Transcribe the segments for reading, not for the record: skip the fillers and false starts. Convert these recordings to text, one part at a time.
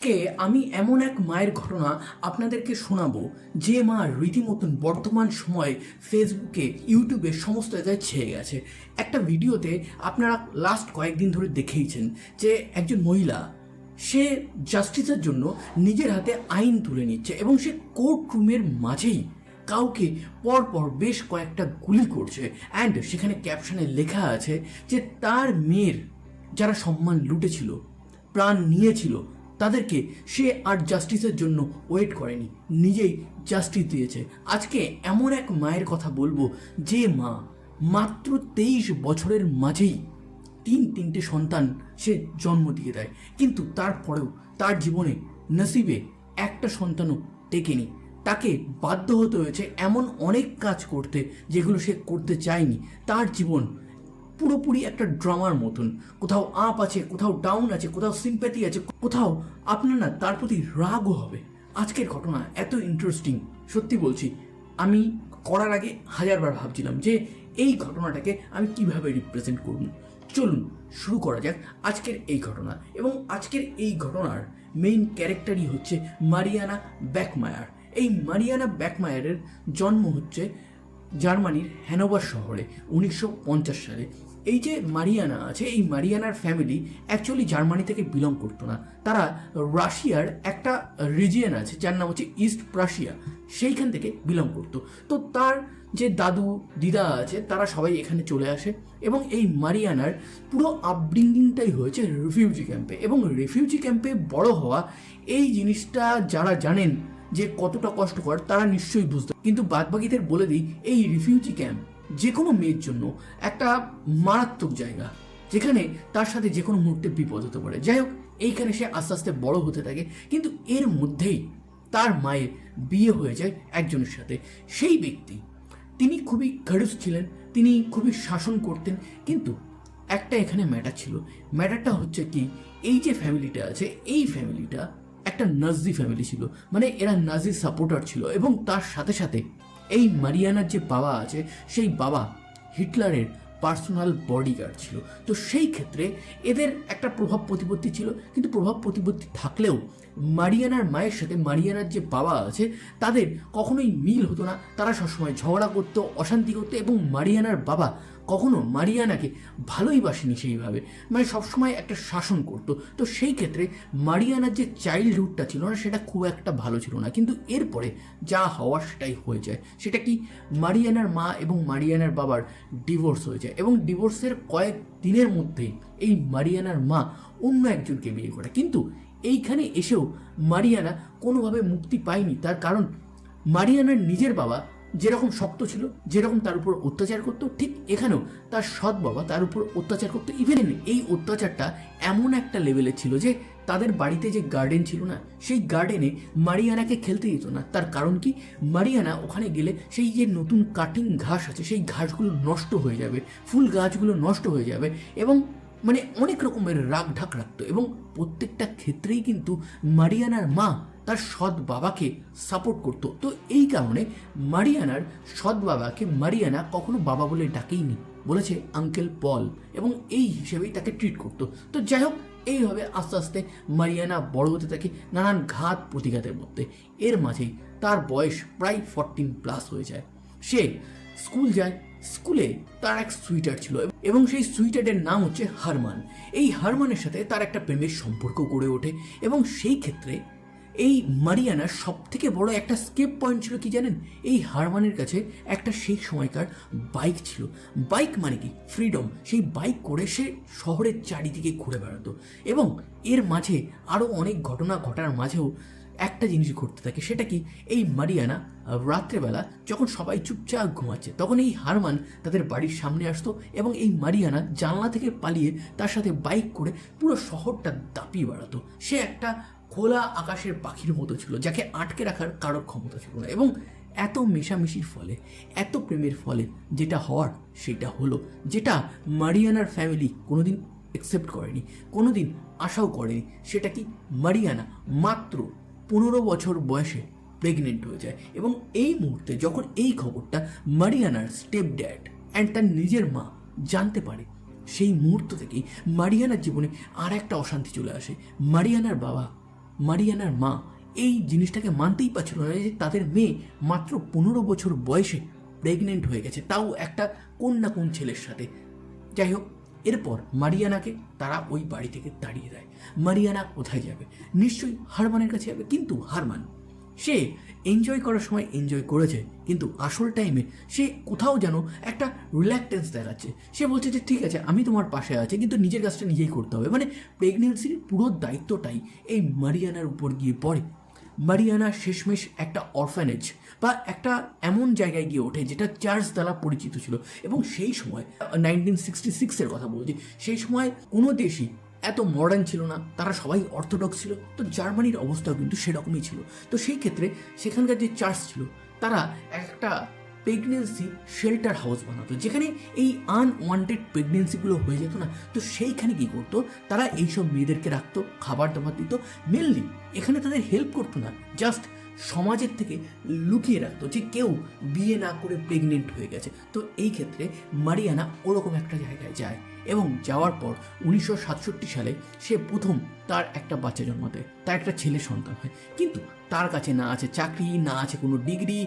কে আমি এমন এক মায়ের ঘটনা আপনাদেরকে শোনাবো যে মা রীতিমতন বর্তমান সময়ে ফেসবুকে ইউটিউবে সমস্ত জায়গায় ছেয়ে গেছে। একটা ভিডিওতে আপনারা লাস্ট কয়েকদিন ধরে দেখেইছেন যে একজন মহিলা সে জাস্টিসের জন্য নিজের হাতে আইন তুলে নিচ্ছে এবং সে কোর্ট রুমের মাঝেই কাউকে পরপর বেশ কয়েকটা গুলি করছে। অ্যান্ড সেখানে ক্যাপশনে লেখা আছে যে তার মেয়ের যারা সম্মান লুটেছিল, প্রাণ নিয়েছিল, তাদেরকে সে আর জাস্টিসের জন্য ওয়েট করেনি, নিজেই জাস্টিস দিয়েছে। আজকে এমন এক মায়ের কথা বলবো যে মা মাত্র 23 বছরের মাঝেই তিনটে সন্তান সে জন্ম দিয়ে দেয়, কিন্তু তারপরেও তার জীবনে নসিবে একটা সন্তানও টেকেনি। তাকে বাধ্য হতে হয়েছে এমন অনেক কাজ করতে যেগুলো সে করতে চায়নি। তার জীবন পুরোপুরি একটা ড্রামার মতন, কোথাও আপ আছে, কোথাও ডাউন আছে, কোথাও সিম্প্যাথি আছে, কোথাও আপনার না তার প্রতি রাগও হবে। আজকের ঘটনা এত ইন্টারেস্টিং, সত্যি বলছি আমি করার আগে হাজারবার ভাবছিলাম যে এই ঘটনাটাকে আমি কিভাবে রিপ্রেজেন্ট করব। চলুন শুরু করা যাক আজকের এই ঘটনা। এবং আজকের এই ঘটনার মেইন ক্যারেক্টারই হচ্ছে মারিয়ানা ব্যাকমায়ার। এই মারিয়ানা ব্যাকমায়ারের জন্ম হচ্ছে জার্মানির হ্যানোভার শহরে 1950 সালে। এই যে মারিয়ানা আছে, এই মারিয়ানার ফ্যামিলি অ্যাকচুয়ালি জার্মানি থেকে বিলং করতো না। তারা রাশিয়ার একটা রিজিয়ন আছে যার নাম হচ্ছে ইস্ট প্রাশিয়া, সেইখান থেকে বিলং করতো। তো তার যে দাদু দিদা আছে তারা সবাই এখানে চলে আসে এবং এই মারিয়ানার পুরো আপব্রিঙ্গিংটাই হয়েছে রিফিউজি ক্যাম্পে। এবং রিফিউজি ক্যাম্পে বড় হওয়া এই জিনিসটা যারা জানেন যে কতটা কষ্টকর তারা নিশ্চয়ই বুঝতে, কিন্তু বাদবাকিদের বলে দিই এই রিফিউজি ক্যাম্প যে কোনো মেয়ের জন্য একটা মারাত্মক জায়গা, যেখানে তার সাথে যে কোনো মুহূর্তে বিপদ হতে পারে। যাই হোক, এইখানে সে আস্তে আস্তে বড় হতে থাকে, কিন্তু এর মধ্যেই তার মায়ের বিয়ে হয়ে যায় একজনের সাথে। সেই ব্যক্তি তিনি খুবই খড়ুস ছিলেন, তিনি খুবই শাসন করতেন, কিন্তু একটা এখানে ম্যাটার ছিল। ম্যাটারটা হচ্ছে কি, এই যে ফ্যামিলিটা আছে এই ফ্যামিলিটা একটা নাজি ফ্যামিলি ছিল, মানে এরা নাজি সাপোর্টার ছিল। এবং তার সাথে সাথে এই মারিয়ানার যে বাবা আছে সেই বাবা হিটলারের পার্সোনাল বডিগার্ড ছিল। তো সেই ক্ষেত্রে এদের একটা প্রভাব প্রতিপত্তি ছিল, কিন্তু প্রভাব প্রতিপত্তি থাকলেও মারিয়ানার মায়ের সাথে মারিয়ানার যে বাবা আছে তাদের কখনোই মিল হতো না। তারা সবসময় ঝগড়া করতো, অশান্তি করতো, এবং মারিয়ানার বাবা কখনো মারিয়ানাকে ভালোই বাসেনি সেইভাবে, মানে সবসময় একটা শাসন করতো। তো সেই ক্ষেত্রে মারিয়ানার যে চাইল্ডহুডটা ছিল না সেটা খুব একটা ভালো ছিল না। কিন্তু এরপরে যা হওয়ার সেটাই হয়ে যায়। সেটা কি, মারিয়ানার মা এবং মারিয়ানার বাবার ডিভোর্স হয়ে যায় এবং ডিভোর্সের কয়েক দিনের মধ্যেই এই মারিয়ানার মা অন্য একজনকে বিয়ে করে। কিন্তু এইখানে এসেও মারিয়ানা কোনোভাবে মুক্তি পায়নি। তার কারণ মারিয়ানার নিজের বাবা যেরকম শক্ত ছিল, যেরকম তার উপর অত্যাচার করতো, ঠিক এখানেও তার সৎ বাবা তার উপর অত্যাচার করতো। ইভেন এই অত্যাচারটা এমন একটা লেভেলে ছিল যে তাদের বাড়িতে যে গার্ডেন ছিল না, সেই গার্ডেনে মারিয়ানাকে খেলতে দিত না। তার কারণ কি, মারিয়ানা ওখানে গেলে সেই যে নতুন কাটিং ঘাস আছে সেই ঘাসগুলো নষ্ট হয়ে যাবে, ফুল গাছগুলো নষ্ট হয়ে যাবে, এবং মানে অনেক রকমের রাগ ঢাক রাখতো। এবং প্রত্যেকটা ক্ষেত্রেই কিন্তু মারিয়ানার মা তার সৎ বাবাকে সাপোর্ট করতো। তো এই কারণে মারিয়ানার সৎ বাবাকে মারিয়ানা কখনো বাবা বলে ডাকেইনি, বলেছে আঙ্কেল পল, এবং এই হিসেবেই তাকে ট্রিট করতো। তো যাই হোক, এইভাবে আস্তে আস্তে মারিয়ানা বড় হতে থাকে নানান ঘাত প্রতিঘাতের মধ্যে। এর মাঝেই তার বয়স প্রায় 14+ হয়ে যায়। সে স্কুল যায়, স্কুলে তার এক সুইটার ছিল এবং সেই সুইটারের নাম হচ্ছে হারমান। এই হারমানের সাথে তার একটা প্রেমের সম্পর্ক গড়ে ওঠে। এবং সেই ক্ষেত্রে এই মারিয়ানার সব থেকে বড় একটা স্কেপ পয়েন্ট ছিল কি জানেন, এই হারমানের কাছে একটা সেই সময়কার বাইক ছিল। বাইক মানে কি, ফ্রিডম। সেই বাইক করে সে শহরের চারিদিকে ঘুরে বেড়াতো। এবং এর মাঝে আরও অনেক ঘটনা ঘটার মাঝেও একটা জিনিস ঘটতে থাকে। সেটা কি, এই মারিয়ানা রাত্রেবেলা যখন সবাই চুপচাপ ঘুমাচ্ছে তখন এই হারমান তাদের বাড়ির সামনে আসতো এবং এই মারিয়ানা জানলা থেকে পালিয়ে তার সাথে বাইক করে পুরো শহরটা দাপিয়ে বেড়াতো। সে একটা খোলা আকাশের পাখির মতো ছিল, যাকে আটকে রাখার কারোর ক্ষমতা ছিল না। এবং এত মেশামেশির ফলে, এত প্রেমের ফলে যেটা হওয়ার সেটা হলো, যেটা মারিয়ানার ফ্যামিলি কোনোদিন অ্যাকসেপ্ট করেনি, কোনোদিন আশাও করেনি। সেটা কি, মারিয়ানা মাত্র 15 বছর বয়সে প্রেগনেন্ট হয়ে যায়। এবং এই মুহূর্তে যখন এই খবরটা মারিয়ানার স্টেপ ড্যাড অ্যান্ড তার নিজের মা জানতে পারে, সেই মুহূর্ত থেকেই মারিয়ানার জীবনে আর একটা অশান্তি চলে আসে। মারিয়ানার বাবা মারিয়ানার মা এই জিনিসটাকে মানতেই পারছিল না যে তাদের মেয়ে মাত্র 15 বছর বয়সে প্রেগনেন্ট হয়ে গেছে, তাও একটা কোন না কোন ছেলের সাথে। যাই হোক, এরপর মারিয়ানাকে তারা ওই বাড়ি থেকে তাড়িয়ে দেয়। মারিয়ানা কোথায় যাবে? নিশ্চয়ই হারমানের কাছে যাবে। কিন্তু হারমান সে এনজয় করার সময় এনজয় করেছে, কিন্তু আসল টাইমে সে কোথাও যেন একটা রিল্যাক্টেন্স দেখাচ্ছে। সে বলছে যে ঠিক আছে, আমি তোমার পাশে আছি, কিন্তু নিজের কাজটা নিজেই করতে হবে। মানে প্রেগনেন্সির পুরো দায়িত্বটাই এই মারিয়ানার উপর গিয়ে পড়ে। মারিয়ানা শেষমেশ একটা অরফ্যানেজ বা একটা এমন জায়গায় গিয়ে ওঠে যেটা চার্চ দ্বারা পরিচিত ছিল। এবং সেই সময় 1966-এর কথা বলছি, সেই সময় কোনো দেশই এত মডার্ন ছিল না, তারা সবাই অর্থোডক্স ছিল। তো জার্মানির অবস্থাও কিন্তু সেরকমই ছিল। তো সেই ক্ষেত্রে সেখানকার যে চার্চ ছিল তারা একটা প্রেগনেন্সি শেল্টার হাউস বানাতো, যেখানে এই আনওয়ান্টেড প্রেগনেন্সিগুলো হয়ে যেত না। তো সেইখানে কী করতো, তারা এইসব মেয়েদেরকে রাখতো, খাবার দাবার দিত। মেনলি এখানে তাদের হেল্প করতো না, জাস্ট সমাজের থেকে লুকিয়ে রাখতো যে কেউ বিয়ে না করে প্রেগনেন্ট হয়ে গেছে। তো এই ক্ষেত্রে মারিয়ানা ওরকম একটা জায়গায় যায় এবং যাওয়ার পর 1967 সালে সে প্রথম তার একটা বাচ্চা জন্মাতে, তার একটা ছেলে সন্তান হয়। কিন্তু তার কাছে না আছে চাকরি, না আছে কোনো ডিগ্রি,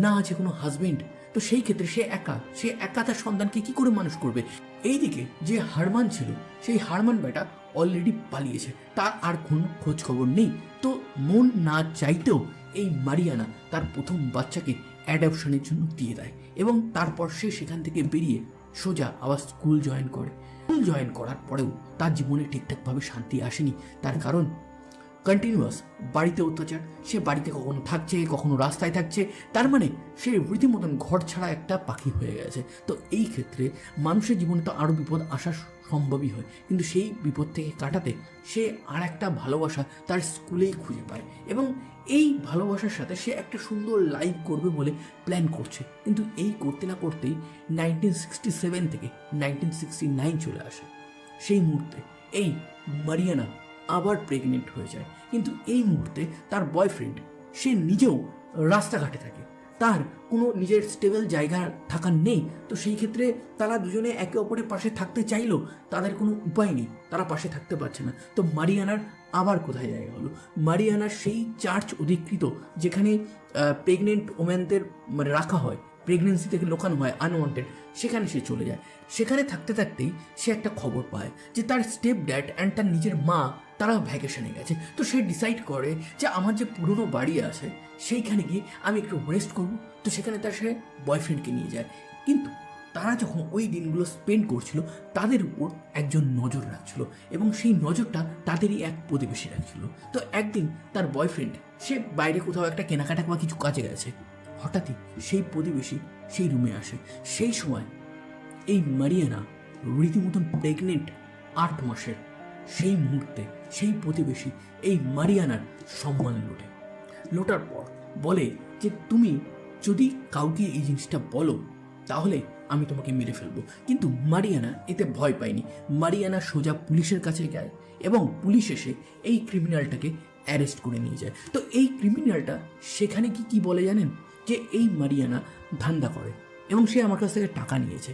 না আছে কোনো হাজবেন্ড। তো সেই ক্ষেত্রে সে একা তার সন্তানকে কি করে মানুষ করবে? এইদিকে যে হারমান ছিল, সেই হারমান বেটা অলরেডি পালিয়েছে, তার আর কোনো খোঁজ খবর নেই। তো মন না চাইতেও এই মারিয়ানা তার প্রথম বাচ্চাকে অ্যাডপশনের জন্য দিয়ে দেয় এবং তারপর সে সেখান থেকে বেরিয়ে সোজা আবার স্কুল জয়েন করে। স্কুল জয়েন করার পরেও তার জীবনে ঠিকঠাকভাবে শান্তি আসেনি, তার কারণ কন্টিনিউয়াস বাড়িতে অত্যাচার। সে বাড়িতে কখনো থাকছে, কখনো রাস্তায় থাকছে, তার মানে সে রীতিমতন ঘর ছাড়া একটা পাখি হয়ে গেছে। তো এই ক্ষেত্রে মানুষের জীবনে তো আরও বিপদ আসা সম্ভবই হয়, কিন্তু সেই বিপদ থেকে কাটাতে সে আর একটা ভালোবাসা তার স্কুলেই খুঁজে পায় এবং এই ভালোবাসার সাথে সে একটা সুন্দর লাইফ করবে বলে প্ল্যান করছে। কিন্তু এই করতে না করতেই 1967 থেকে 1969 চলে আসে। সেই মুহূর্তে এই মারিয়ানা আবার প্রেগনেন্ট হয়ে যায়। কিন্তু এই মুহূর্তে তার বয়ফ্রেন্ড সে নিজেও রাস্তাঘাটে থাকে, তার কোনো নিজের স্টেবল জায়গা থাকার নেই। তো সেই ক্ষেত্রে তারা দুজনে একে অপরের পাশে থাকতে চাইলেও তাদের কোনো উপায় নেই, তারা পাশে থাকতে পারছে না। তো মারিয়ানার আবার কোথায় জায়গা হলো? মারিয়ানার সেই চার্চ অধিকৃত যেখানে প্রেগনেন্ট ওমেনদের মানে রাখা হয়, প্রেগনেন্সি থেকে লোকানো হয় আনওয়ান্টেড, সেখানে সে চলে যায়। সেখানে থাকতে থাকতেই সে একটা খবর পায় যে তার স্টেপ ড্যাড অ্যান্ড তার নিজের মা তারা ভ্যাকেশনে গেছে। তো সে ডিসাইড করে যে আমার যে পুরনো বাড়ি আছে সেইখানে গিয়ে আমি একটু রেস্ট করবো। তো সেখানে তার সে বয়ফ্রেন্ডকে নিয়ে যায়। কিন্তু তারা যখন ওই দিনগুলো স্পেন্ড করছিল, তাদের উপর একজন নজর রাখছিল এবং সেই নজরটা তাদেরই এক প্রতিবেশী রাখছিল। তো একদিন তার বয়ফ্রেন্ড সে বাইরে কোথাও একটা কেনাকাটা বা কিছু কাজে গেছে, হঠাৎই সেই প্রতিবেশী সেই রুমে আসে। সেই সময় এই মারিয়ানা রীতিমতন প্রেগনেন্ট 8 মাসের। সেই মুহূর্তে সেই প্রতিবেশী এই মারিয়ানার সম্মান লোটার পর বলে যে তুমি যদি কাউকে এই জিনিসটা বলো তাহলে আমি তোমাকে মেরে ফেলবো। কিন্তু মারিয়ানা এতে ভয় পায়নি। মারিয়ানা সোজা পুলিশের কাছে যায় এবং পুলিশ এসে এই ক্রিমিনালটাকে অ্যারেস্ট করে নিয়ে যায়। তো এই ক্রিমিনালটা সেখানে কি বলে জানেন? যে এই মারিয়ানা ধান্দা করে এবং সে আমার কাছ থেকে টাকা নিয়েছে,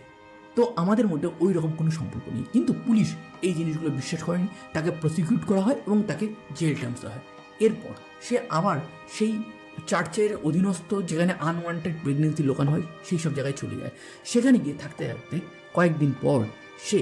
তো আমাদের মধ্যে ওই রকম কোনো সম্পর্ক নেই। কিন্তু পুলিশ এই জিনিসগুলো বিশ্বাস করেনি, তাকে প্রসিকিউট করা হয় এবং তাকে জেল টার্মস দেওয়া হয়। এরপর সে আবার সেই চার্চের অধীনস্থ যেখানে আনওয়ান্টেড প্রেগনেন্সি লোকানো হয় সেই সব জায়গায় চলে যায়। সেখানে গিয়ে থাকতে থাকতে কয়েকদিন পর সে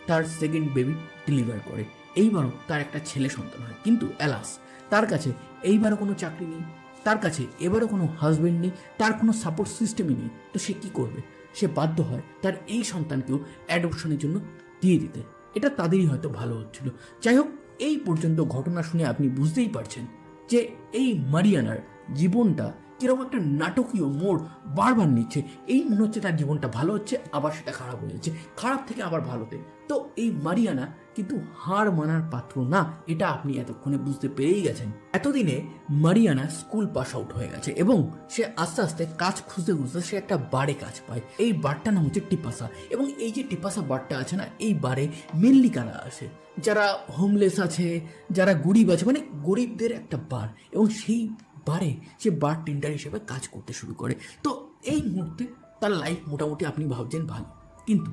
তার সেকেন্ড বেবি ডেলিভার করে। এইবারও তার একটা ছেলে সন্তান হয়। কিন্তু অ্যালাস, তার কাছে এইবারও কোনো চাকরি নেই, তার কাছে এবারও কোনো হাজব্যান্ড নেই, তার কোনো সাপোর্ট সিস্টেমই নেই। তো সে কী করবে? সে বাধ্য হয় তার এই সন্তানকেও অ্যাডপশনের জন্য দিয়ে দিতে। এটা তাদেরই হয়তো ভালো হচ্ছিল। যাই হোক, এই পর্যন্ত ঘটনা শুনে আপনি বুঝতেই পারছেন যে এই মারিয়ানার জীবনটা কিরকম একটা নাটকীয় মোড় বারবার নিচ্ছে। এই মনে হচ্ছে তার জীবনটা ভালো হচ্ছে, আবার সেটা খারাপ হয়ে যাচ্ছে, খারাপ থেকে আবার ভালোতে। তো এই মারিয়ানা কিন্তু হার মানার পাত্র না, এটা আপনি এতক্ষণে বুঝতে পেরেই গেছেন। এতদিনে মারিয়ানা স্কুল পাস আউট হয়ে গেছে এবং সে আস্তে আস্তে কাজ খুঁজতে খুঁজতে সে একটা বারে কাজ পায়। এই বারটার নাম হচ্ছে টিপাসা। এবং এই যে টিপাসা বারটা আছে না, এই বারে মেনলি কারা আসে? যারা হোমলেস আছে, যারা গরিব আছে, মানে গরিবদের একটা বার। এবং সেই বারে সে বার টেন্ডার হিসেবে কাজ করতে শুরু করে। তো এই মুহূর্তে তার লাইফ মোটামুটি আপনি ভাবছেন ভালো, কিন্তু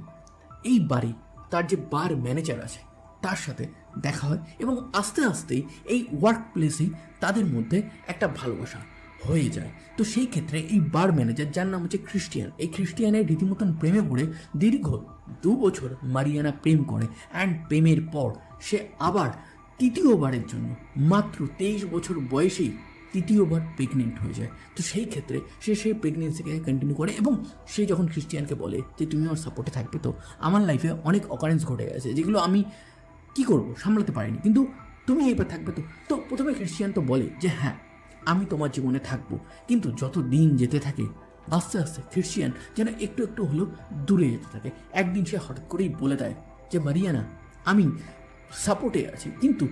এই বারে তার যে বার ম্যানেজার আছে তার সাথে দেখা হয় এবং আস্তে আস্তেই এই ওয়ার্ক প্লেসেই তাদের মধ্যে একটা ভালোবাসা হয়ে যায়। তো সেই ক্ষেত্রে এই বার ম্যানেজার, যার নাম হচ্ছে ক্রিস্টিয়ান, এই ক্রিস্টিয়ানের রীতিমতন প্রেমে পড়ে দীর্ঘ 2 বছর মারিয়ানা প্রেম করে। অ্যান্ড প্রেমের পর সে আবার তৃতীয়বারের জন্য মাত্র 23 বছর বয়সেই তৃতীয়বার প্রেগনেন্ট হয়ে যায়। তো সেই ক্ষেত্রে সে সেই প্রেগনেন্সিকে কন্টিনিউ করে এবং সে যখন ক্রিস্টিয়ানকে বলে যে তুমি আমার সাপোর্টে থাকবে, তো আমার লাইফে অনেক অকারেন্স ঘটে গেছে যেগুলো আমি কী করবো সামলাতে পারিনি, কিন্তু তুমি এইবার থাকবে। তো প্রথমে ক্রিস্টিয়ান তো বলে যে হ্যাঁ আমি তোমার জীবনে থাকবো, কিন্তু যত দিন যেতে থাকে আস্তে আস্তে ক্রিস্টিয়ান যেন একটু একটু হলেও দূরে যেতে থাকে। একদিন সে হঠাৎ করেই বলে দেয় যে মারিয়ানা, আমি সাপোর্টে আছি, কিন্তু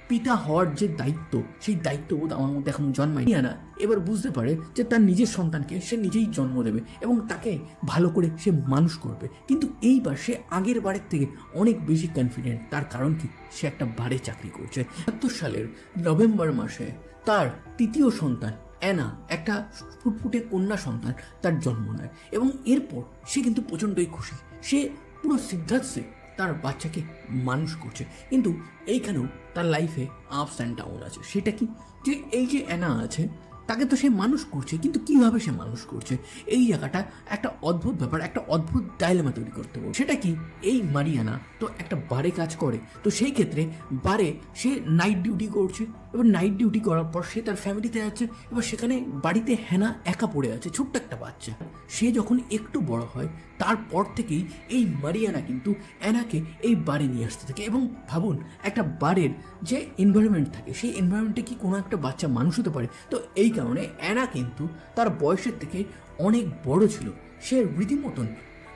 পিতা হওয়ার যে দায়িত্ব, সেই দায়িত্ববোধ আমার মধ্যে এখনো জন্মায়নি। না এবার বুঝতে পারে যে তার নিজের সন্তানকে সে নিজেই জন্ম দেবে এবং তাকে ভালো করে সে মানুষ করবে, কিন্তু এইবার সে আগের বারের থেকে অনেক বেশি কনফিডেন্ট। তার কারণ কি, সে একটা বারে চাকরি করছে। ৭৭ সালের নভেম্বর মাসে তার তৃতীয় সন্তান অ্যানা, একটা ফুটফুটে কন্যা সন্তান, তার জন্ম নেয় এবং এরপর সে কিন্তু প্রচণ্ডই খুশি। সে পুরো সিদ্ধার্থে তার বাচ্চাকে মানুষ করছে, কিন্তু এইখানেও তার লাইফে আপস অ্যান্ড ডাউন আছে। সেটা কি, যে এই যে অ্যানা আছে তাকে তো সে মানুষ করছে, কিন্তু কীভাবে সে মানুষ করছে, এই জায়গাটা একটা অদ্ভুত ব্যাপার, একটা অদ্ভুত ডাইলেমা তৈরি করতে পারে। সেটা কি, এই মারিয়ানা তো একটা বারে কাজ করে, তো সেই ক্ষেত্রে বারে সে নাইট ডিউটি করছে। এবার নাইট ডিউটি করার পর সে তার ফ্যামিলিতে যাচ্ছে। এবার সেখানে বাড়িতে হ্যানা একা পড়ে আছে, ছোট্ট একটা বাচ্চা। সে যখন একটু বড় হয় তারপর থেকেই এই মারিয়ানা কিন্তু অ্যানাকে এই বারে নিয়ে আসতে থাকে। এবং ভাবুন, একটা বারের যে এনভায়রনমেন্ট থাকে, সেই এনভায়রনমেন্টে কি কোনো একটা বাচ্চা মানুষ হতে পারে? তো এই কারণে অ্যানা কিন্তু তার বয়সের থেকে অনেক বড় ছিল। সে রীতিমতন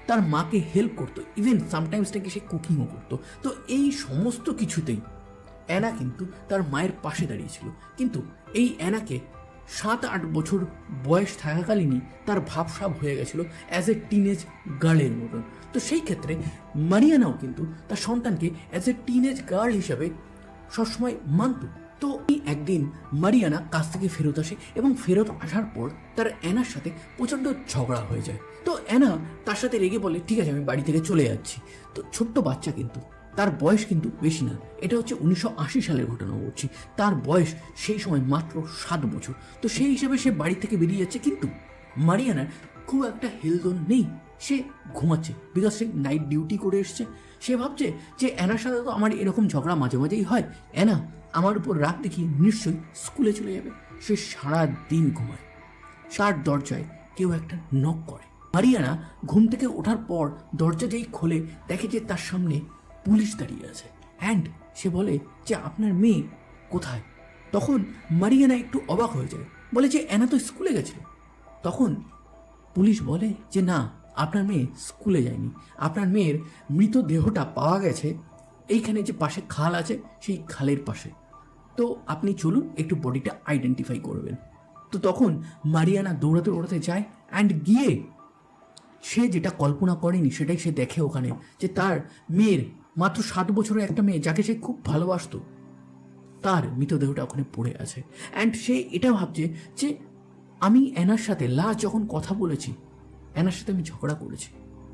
তার মাকে হেল্প করতো, ইভেন সামটাইমস থেকে সে কুকিংও করতো। তো এই সমস্ত কিছুতেই অ্যানা কিন্তু তার মায়ের পাশে দাঁড়িয়েছিল। কিন্তু এই অ্যানাকে 7-8 বছর বয়স থাকাকালীনই তার ভাবসাব হয়ে গেছিলো অ্যাজ এ টিনেজ গার্লের মতন। তো সেই ক্ষেত্রে মারিয়ানাও কিন্তু তার সন্তানকে অ্যাজ এ টিনেজ গার্ল হিসাবে সবসময় মানত। তো একদিন মারিয়ানা কাজ থেকে ফেরত আসে এবং ফেরত আসার পর তার অ্যানার সাথে প্রচণ্ড ঝগড়া হয়ে যায়। তো অ্যানা তার সাথে রেগে বলে, ঠিক আছে আমি বাড়ি থেকে চলে যাচ্ছি। তো ছোট্ট বাচ্চা, কিন্তু তার বয়স কিন্তু বেশি না, এটা হচ্ছে 1980 সালের ঘটনা বলছি। তার বয়স সেই সময় মাত্র 7 বছর। তো সেই হিসাবে সে বাড়ি থেকে বেরিয়ে যাচ্ছে, কিন্তু মারিয়ানার খুব একটা হেলদোল নেই। সে ঘুমাচ্ছে, বিকজ সে নাইট ডিউটি করে এসছে। সে ভাবছে যে অ্যানার সাথে তো আমার এরকম ঝগড়া মাঝে মাঝেই হয়, অ্যানা আমার উপর রাগ দেখিয়ে নিশ্চয়ই স্কুলে চলে যাবে। সে সারা দিন ঘুমায়। তার দরজায় কেউ একটা নক করে। মারিয়ানা ঘুম থেকে ওঠার পর দরজা যেই খোলে, দেখে যে তার সামনে পুলিশ দাঁড়িয়ে আছে। অ্যান্ড সে বলে যে আপনার মেয়ে কোথায়? তখন মারিয়ানা একটু অবাক হয়ে যায়, বলে যে অ্যানা তো স্কুলে গেছে। তখন পুলিশ বলে যে না, আপনার মেয়ে স্কুলে যায়নি, আপনার মেয়ের মৃতদেহটা পাওয়া গেছে এইখানে যে পাশে খাল আছে, সেই খালের পাশে। তো আপনি চলুন, একটু বডিটা আইডেন্টিফাই করবেন। তো তখন মারিয়ানা দৌড়াতে দৌড়াতে যায় অ্যান্ড গিয়ে সে যেটা কল্পনা করেনি সেটাই সে দেখে ওখানে, যে তার মেয়ের, মাত্র 7 বছরের একটা মেয়ে যাকে সে খুব ভালোবাসতো, তার মৃতদেহটা ওখানে পড়ে আছে। অ্যান্ড সে এটা ভাবছে যে আমি অ্যানার সাথে লাস্ট যখন কথা বলেছি, অ্যানার সাথে আমি ঝগড়া করেছি,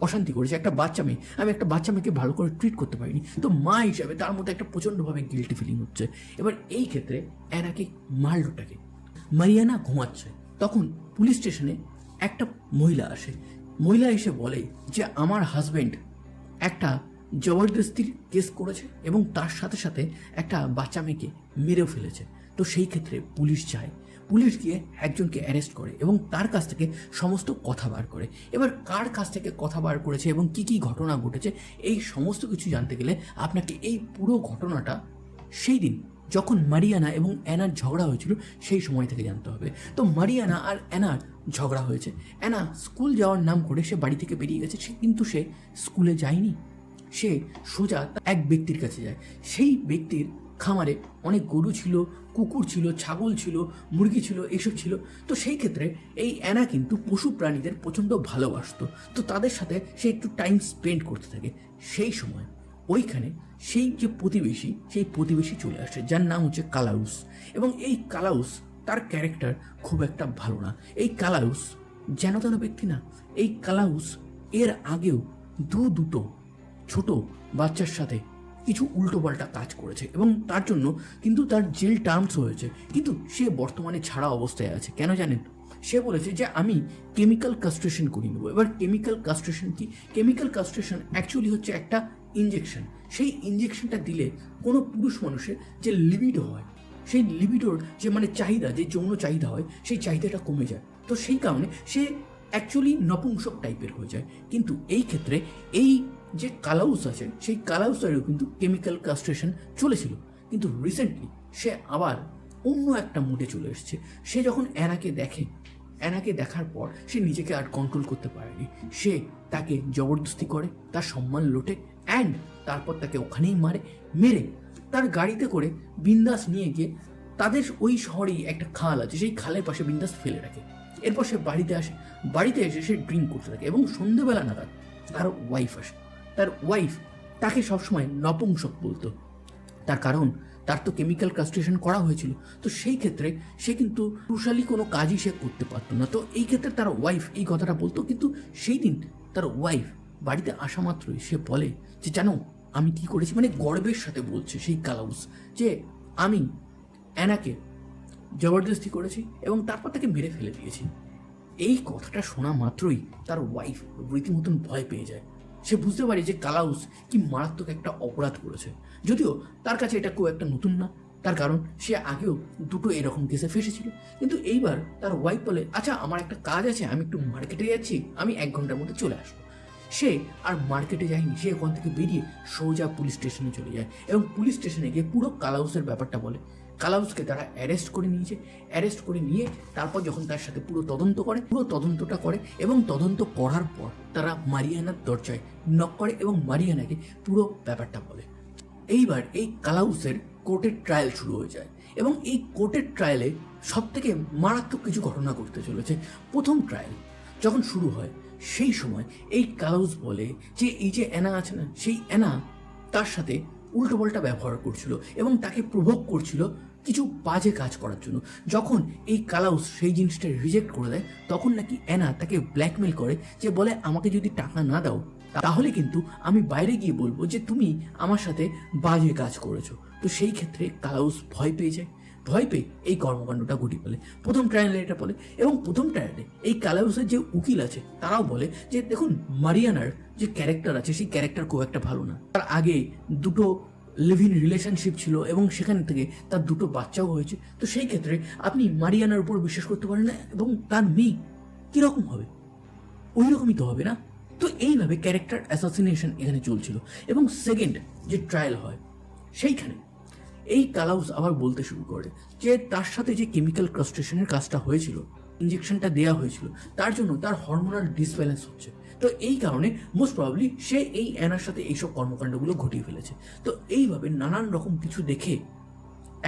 অশান্তি করেছি। একটা বাচ্চা মেয়ে, আমি একটা বাচ্চা মেয়েকে ভালো করে ট্রিট করতে পারিনি। তো মা হিসাবে তার মধ্যে একটা প্রচণ্ডভাবে গিল্টি ফিলিং হচ্ছে। এবার এই ক্ষেত্রে অ্যানাকে মারলোটাকে। মারিয়ানা ঘুমাচ্ছে, তখন পুলিশ স্টেশনে একটা মহিলা আসে। মহিলা এসে বলে যে আমার হাজব্যান্ড একটা জবরদস্তির কেস করেছে এবং তার সাথে সাথে একটা বাচ্চা মেয়েকে মেরেও ফেলেছে। তো সেই ক্ষেত্রে পুলিশ যায়, পুলিশ গিয়ে একজনকে অ্যারেস্ট করে এবং তার কাছ থেকে সমস্ত কথা বার করে। এবার কার কাছ থেকে কথা বার করেছে এবং কি কি ঘটনা ঘটেছে, এই সমস্ত কিছু জানতে গেলে আপনাকে এই পুরো ঘটনাটা সেই দিন যখন মারিয়ানা এবং অ্যানার ঝগড়া হয়েছিল সেই সময় থেকে জানতে হবে। তো মারিয়ানা আর অ্যানার ঝগড়া হয়েছে। অ্যানা স্কুল যাওয়ার নাম করে সে বাড়ি থেকে বেরিয়ে গেছে, কিন্তু সে স্কুলে যায়নি। সে সোজা এক ব্যক্তির কাছে যায়। সেই ব্যক্তির খামারে অনেক গরু ছিল, কুকুর ছিল, ছাগল ছিল, মুরগি ছিল, এইসব ছিল। তো সেই ক্ষেত্রে এই অ্যানা কিন্তু পশু প্রাণীদের প্রচণ্ড ভালোবাসতো। তো তাদের সাথে সে একটু টাইম স্পেন্ড করতে থাকে। সেই সময় ওইখানে সেই যে প্রতিবেশী, সেই প্রতিবেশী চলে আসে, যার নাম হচ্ছে কালাউস। এবং এই কালাউস, তার ক্যারেক্টার খুব একটা ভালো না। এই কালাউস যেন তেন ব্যক্তি না। এই কালাউস এর আগেও দুটো ছোট বাচ্চার সাথে কিছু উল্টোপাল্টা কাজ করেছে এবং তার জন্য কিন্তু তার জেল টার্মস হয়েছে, কিন্তু সে বর্তমানে ছাড়া অবস্থায় আছে। কেন জানেন? সে বলেছে যে আমি কেমিক্যাল কাস্ট্রেশন করে নেবো। এবার কেমিক্যাল কাস্ট্রেশন কি? কেমিক্যাল কাস্ট্রেশন অ্যাকচুয়ালি হচ্ছে একটা ইঞ্জেকশন। সেই ইঞ্জেকশনটা দিলে কোনো পুরুষ মানুষের যে লিবিডো হয়, সেই লিবিডোর যে চাহিদা, যে যৌন চাহিদা হয়, সেই চাহিদাটা কমে যায়। তো সেই কারণে সে অ্যাকচুয়ালি নপুংসক টাইপের হয়ে যায়। কিন্তু এই ক্ষেত্রে এই যে কালাউস আছে, সেই কালাউসেরও কিন্তু কেমিক্যাল কাস্ট্রেশন চলেছিল, কিন্তু রিসেন্টলি সে আবার অন্য একটা মুডে চলে এসেছে। সে যখন অ্যানাকে দেখার পর সে নিজেকে আর কন্ট্রোল করতে পারেনি। সে তাকে জবরদস্তি করে, তার সম্মান লোটে, অ্যান্ড তারপর তাকে ওখানেই মেরে তার গাড়িতে করে বিন্দাস নিয়ে গিয়ে তাদের ওই শহরেই একটা খাল আছে, সেই খালের পাশে বিন্দাস ফেলে রাখে। এরপর সে বাড়িতে এসে সে ড্রিঙ্ক করতে থাকে এবং সন্ধ্যেবেলা নাগাদ তার ওয়াইফ আসে। তার ওয়াইফ তাকে সবসময় নপুংসক বলতো, তার কারণ তার তো কেমিক্যাল কাস্ট্রেশন করা হয়েছিল। তো সেই ক্ষেত্রে সে কিন্তু ক্রুশালি কোনো কাজই সে করতে পারতো না। তো এই ক্ষেত্রে তার ওয়াইফ এই কথাটা বলতো, কিন্তু সেই দিন তার ওয়াইফ বাড়িতে আসা মাত্রই সে বলে যে জানো আমি কি করেছি, গর্বের সাথে বলছে সেই কালাউস, যে আমি অ্যানাকে জবরদস্তি করেছি এবং তারপর তাকে মেরে ফেলে দিয়েছি। এই কথাটা শোনা মাত্রই তার ওয়াইফ রীতিমতন ভয় পেয়ে যায়। সে বুঝতে পারে যে কালাউস কি মারাত্মক একটা অপরাধ করেছে। যদিও তার কাছে এটা খুব একটা নতুন না, তার কারণ সে আগেও দুটো এরকম কেসে ফেসেছিল। কিন্তু এইবার তার ওয়াইফ বলে আচ্ছা আমার একটা কাজ আছে, আমি একটু মার্কেটে যাচ্ছি, আমি 1 ঘন্টার মধ্যে চলে আসবো। সে আর মার্কেটে যায়নি, সে ওখান থেকে বেরিয়ে সোজা পুলিশ স্টেশনে চলে যায় এবং পুলিশ স্টেশনে গিয়ে পুরো কালাউসের ব্যাপারটা বলে। কালাউসকে তারা অ্যারেস্ট করে নিয়ে তারপর যখন তার সাথে পুরো তদন্তটা করে এবং তদন্ত করার পর তারা মারিয়ানার দরজায় নক করে এবং মারিয়ানাকে পুরো ব্যাপারটা বলে। এইবার এই কালাউসের কোর্টের ট্রায়াল শুরু হয়ে যায় এবং এই কোর্টের ট্রায়ালে সব থেকে মারাত্মক কিছু ঘটনা ঘটতে চলেছে। প্রথম ট্রায়াল যখন শুরু হয় সেই সময় এই কালাউস বলে যে এই যে অ্যানা আছে না, সেই অ্যানা তার সাথে উল্টোপাল্টা ব্যবহার করছিল এবং তাকে প্রভোগ করছিল কিছু বাজে কাজ করার জন্য। যখন এই কালাউস সেই জিনিসটা রিজেক্ট করে দেয় তখন নাকি অ্যানা তাকে ব্ল্যাকমেল করে, যে বলে আমাকে যদি টাকা না দাও তাহলে কিন্তু আমি বাইরে গিয়ে বলবো যে তুমি আমার সাথে বাজে কাজ করেছো। তো সেই ক্ষেত্রে কালাউস ভয় পেয়ে এই কর্মকাণ্ডটা ঘটিয়ে ফেলে। প্রথম ট্রায়ালে এটা বলে এবং প্রথম ট্রায়ালে এই কালাউসের যে উকিল আছে তারাও বলে যে দেখুন মারিয়ানার যে ক্যারেক্টার আছে সেই ক্যারেক্টার খুব একটা ভালো না। তার আগে দুটো লিভ ইন রিলেশনশিপ ছিল এবং সেখান থেকে তার দুটো বাচ্চাও হয়েছে। তো সেই ক্ষেত্রে আপনি মারিয়ানার উপর বিশ্বাস করতে পারেন না এবং তার মেয়ে কীরকম হবে, ওই রকমই তো হবে না। তো এইভাবে ক্যারেক্টার অ্যাসাসিনেশন এখানে চলছিল এবং সেকেন্ড যে ট্রায়াল হয় সেইখানে এই কালাউস আবার বলতে শুরু করে যে তার সাথে যে কেমিক্যাল কাস্ট্রেশনের কাজটা হয়েছিল, ইঞ্জেকশনটা দেওয়া হয়েছিল, তার জন্য তার হরমোনাল ডিসব্যালেন্স হচ্ছে। তো এই কারণে মোস্ট প্রবাবলি সে এই অ্যানার সাথে এইসব কর্মকাণ্ডগুলো ঘটিয়ে ফেলেছে। তো এইভাবে নানান রকম কিছু দেখে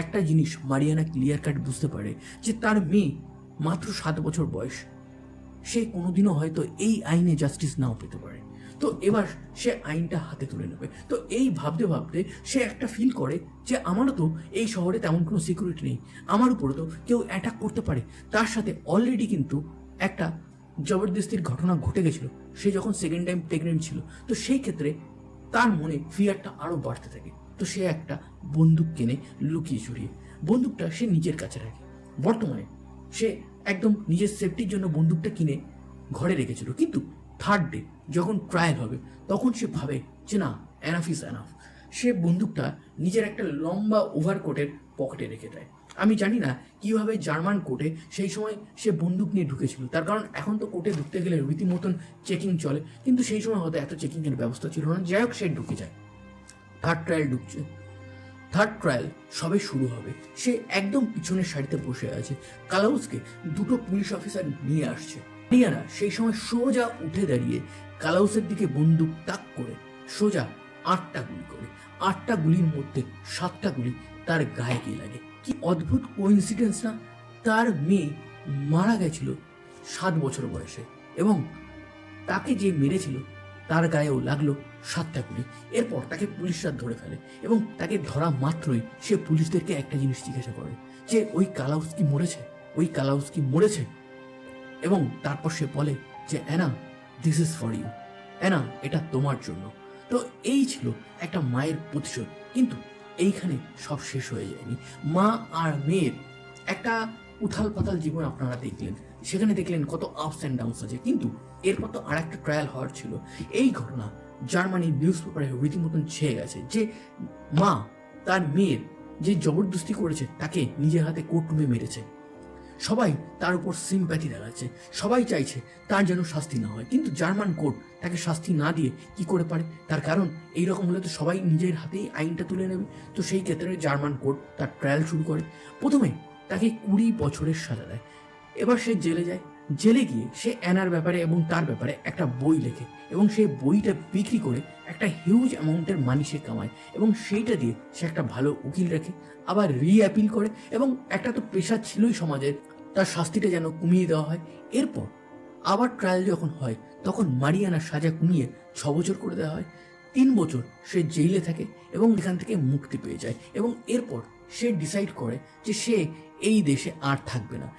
একটা জিনিস মারিয়ানা ক্লিয়ার কাট বুঝতে পারে যে তার মেয়ে মাত্র 7 বছর বয়স, সে কোনোদিনও হয়তো এই আইনে জাস্টিস নাও পেতে পারে। তো এবার সে আইনটা হাতে তুলে নেবে। তো এই ভাবতে সে একটা ফিল করে যে আমারও তো এই শহরে তেমন কোনো সিকিউরিটি নেই, আমার উপরে তো কেউ অ্যাটাক করতে পারে। তার সাথে অলরেডি কিন্তু একটা জবরদস্তির ঘটনা ঘটে গেছিল সে যখন সেকেন্ড টাইম প্রেগনেন্ট ছিল। তো সেই ক্ষেত্রে তার মনে ফিয়ারটা আরও বাড়তে থাকে। তো সে একটা বন্দুক কেনে লুকিয়ে চুরিয়ে, বন্দুকটা সে নিজের কাছে রাখে। বর্তমানে সে একদম নিজের সেফটির জন্য বন্দুকটা কিনে ঘরে রেখেছিল, কিন্তু থার্ড ডে যখন ট্রায়াল হবে তখন সে ভাবে যে না, এনাফ ইজ এনাফ। সে বন্দুকটা নিজের একটা লম্বা ওভারকোটের পকেটে রেখে দেয়। আমি জানি না কীভাবে জার্মান কোর্টে সেই সময় সে বন্দুক নিয়ে ঢুকেছিল, তার কারণ এখন তো কোর্টে ঢুকতে গেলে রীতিমতন চেকিং চলে, কিন্তু সেই সময় হয়তো এত চেকিংয়ের ব্যবস্থা ছিল না। যাই হোক, সে ঢুকে যায়। থার্ড ট্রায়াল সবে শুরু হবে। সে একদম পিছনের সারিতে বসে আছে, কালাউসকে দুটো পুলিশ অফিসার নিয়ে আসছে। মারিয়ানা সেই সময় সোজা উঠে দাঁড়িয়ে কালাউসের দিকে বন্দুক তাক করে সোজা 8টা গুলি করে। 8টা গুলির মধ্যে 7টা গুলি তার গায়ে গিয়ে লাগে। কি অদ্ভুত কোইন্সিডেন্স না! তার মেয়ে মারা গেছিল 7 বছর বয়সে এবং তাকে যে মেরেছিল তার গায়েও লাগলো 7টা গুলি। এরপর তাকে পুলিশরা ধরে ফেলে এবং তাকে ধরা মাত্রই সে পুলিশদেরকে একটা জিনিস জিজ্ঞাসা করে যে ওই কালাউস কি মরেছে। এবং তারপর সে বলে যে Anna, this is for you, Anna এটা তোমার জন্য। তো এই ছিল একটা মায়ের প্রতিশোধ। কিন্তু এইখানে সব শেষ হয়ে যায়নি। মা আর মেয়ের একটা উথাল পাতাল জীবন আপনারা দেখলেন, সেখানে দেখলেন কত আপস অ্যান্ড ডাউনস আছে। কিন্তু এরপর তো আর একটা ট্রায়াল হওয়ার ছিল। এই ঘটনা জার্মানি নিউজ পেপারে রীতিমতন ছেয়ে গেছে যে মা তার মেয়ের যে জবরদস্তি করেছে তাকে নিজের হাতে কোর্টরুমে মেরেছে। সবাই তার উপর সিম্প্যাথি দেখাচ্ছে, সবাই চাইছে তার যেন শাস্তি না হয়। কিন্তু জার্মান কোর্ট তাকে শাস্তি না দিয়ে কি করে পারে? তার কারণ এইরকম হলে তো সবাই নিজের হাতেই আইনটা তুলে নেবে। তো সেই ক্ষেত্রে জার্মান কোর্ট তার ট্রায়াল শুরু করে। প্রথমে তাকে 20 বছরের সাজা দেয়। এবার সে জেলে যায়। জেলে গিয়ে সে অ্যানার ব্যাপারে এবং তার ব্যাপারে একটা বই লেখে এবং সেই বইটা বিক্রি করে একটা হিউজ অ্যামাউন্টের মানি সে কামায় এবং সেইটা দিয়ে সে একটা ভালো উকিল রাখে, আবার রিঅ্যাপিল করে এবং একটা তো পেশা ছিলই সমাজের, তার শাস্তিটা যেন কমিয়ে দেওয়া হয়। এরপর আবার ট্রায়াল যখন হয় তখন মারিয়ানার সাজা কমিয়ে 6 বছর করে দেওয়া হয়। 3 বছর সে জেলে থাকে এবং এখান থেকে মুক্তি পেয়ে যায় এবং এরপর সে ডিসাইড করে যে সে এই দেশে আর থাকবে না।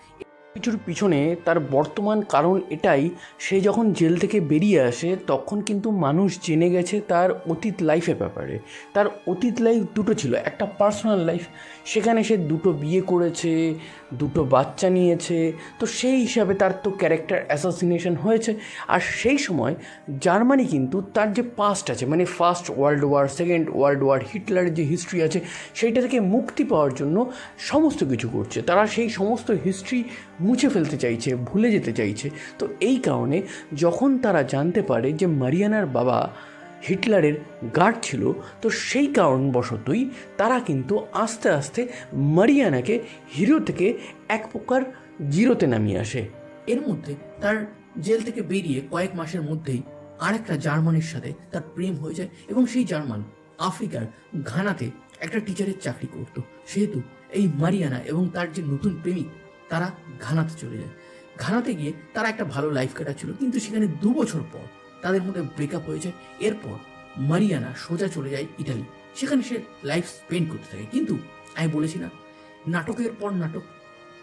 কিছুর পিছনে তার বর্তমান কারণ এটাই, সে যখন জেল থেকে বেরিয়ে আসে তখন কিন্তু মানুষ জেনে গেছে তার অতীত লাইফের ব্যাপারে। তার অতীত লাইফ দুটো ছিল, একটা পার্সোনাল লাইফ, সেখানে সে 2টো বিয়ে করেছে, 2টো বাচ্চা নিয়েছে। তো সেই হিসাবে তার তো ক্যারেক্টার অ্যাসাসিনেশন হয়েছে। আর সেই সময় জার্মানি কিন্তু তার যে পাস্ট আছে, মানে first world war, second world war, হিটলারের যে হিস্ট্রি আছে সেইটা থেকে মুক্তি পাওয়ার জন্য সমস্ত কিছু করছে। তারা সেই সমস্ত হিস্ট্রি মুছে ফেলতে চাইছে, ভুলে যেতে চাইছে। তো এই কারণে যখন তারা জানতে পারে যে মারিয়ানার বাবা হিটলারের গার্ড ছিল, তো সেই কারণবশতই তারা কিন্তু আস্তে আস্তে মারিয়ানাকে হিরো থেকে এক প্রকার জিরোতে নামিয়ে আসে। এর মধ্যে তার জেল থেকে বেরিয়ে কয়েক মাসের মধ্যেই আরেকটা জার্মানের সাথে তার প্রেম হয়ে যায় এবং সেই জার্মান আফ্রিকার ঘানাতে একটা টিচারের চাকরি করত। সেহেতু এই মারিয়ানা এবং তার যে নতুন প্রেমিক তারা ঘানাতে চলে যায়। ঘানাতে গিয়ে তারা একটা ভালো লাইফ কাটাচ্ছিল, কিন্তু সেখানে 2 বছর পর তাদের মধ্যে ব্রেকআপ হয়ে যায়। এরপর মারিয়ানা সোজা চলে যায় ইটালি, সেখানে সে লাইফ স্পেন্ড করতে থাকে। কিন্তু আমি বলেছি না, নাটকের পর নাটক,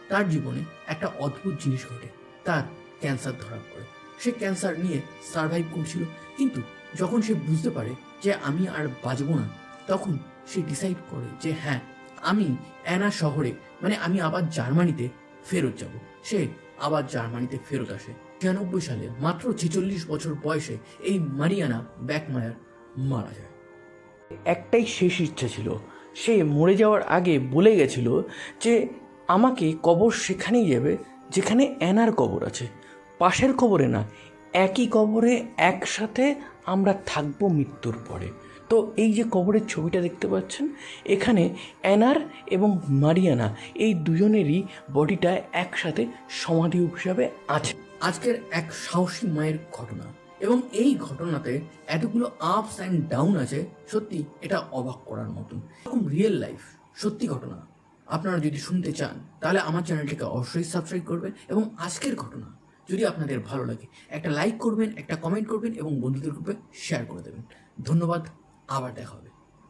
তার জীবনে একটা অদ্ভুত জিনিস ঘটে। তার ক্যান্সার ধরা পড়ে। সে ক্যান্সার নিয়ে সার্ভাইভ করছিল, কিন্তু যখন সে বুঝতে পারে যে আমি আর বাঁচব না, তখন সে ডিসাইড করে যে হ্যাঁ, আমি অ্যানা শহরে, মানে আমি আবার জার্মানিতে ফেরত যাব। সে আবার জার্মানিতে ফেরত আসে। 96 সালে মাত্র 46 বছর বয়সে এই মারিয়ানা ব্যাকমায়ার মারা যায়। একটাই শেষ ইচ্ছা ছিল, সে মরে যাওয়ার আগে বলে গেছিল যে আমাকে কবর সেখানেই যাবে যেখানে অ্যানার কবর আছে, পাশের কবরে না, একই কবরে একসাথে আমরা থাকবো মৃত্যুর পরে। তো এই যে কবরের ছবিটা দেখতে পাচ্ছেন, এখানে অ্যানার এবং মারিয়ানা এই দুজনেরই বডিটা একসাথে সমাধি হিসাবে আছে। আজকের এক সাহসী মায়ের ঘটনা, এবং এই ঘটনাতে এতগুলো আপস অ্যান্ড ডাউন আছে, সত্যি এটা অবাক করার মতন। এরকম রিয়েল লাইফ সত্যি ঘটনা আপনারা যদি শুনতে চান তাহলে আমার চ্যানেলটিকে অবশ্যই সাবস্ক্রাইব করবেন, এবং আজকের ঘটনা যদি আপনাদের ভালো লাগে একটা লাইক করবেন, একটা কমেন্ট করবেন এবং বন্ধুদের গ্রুপে শেয়ার করে দেবেন। ধন্যবাদ, আবার দেখা হবে।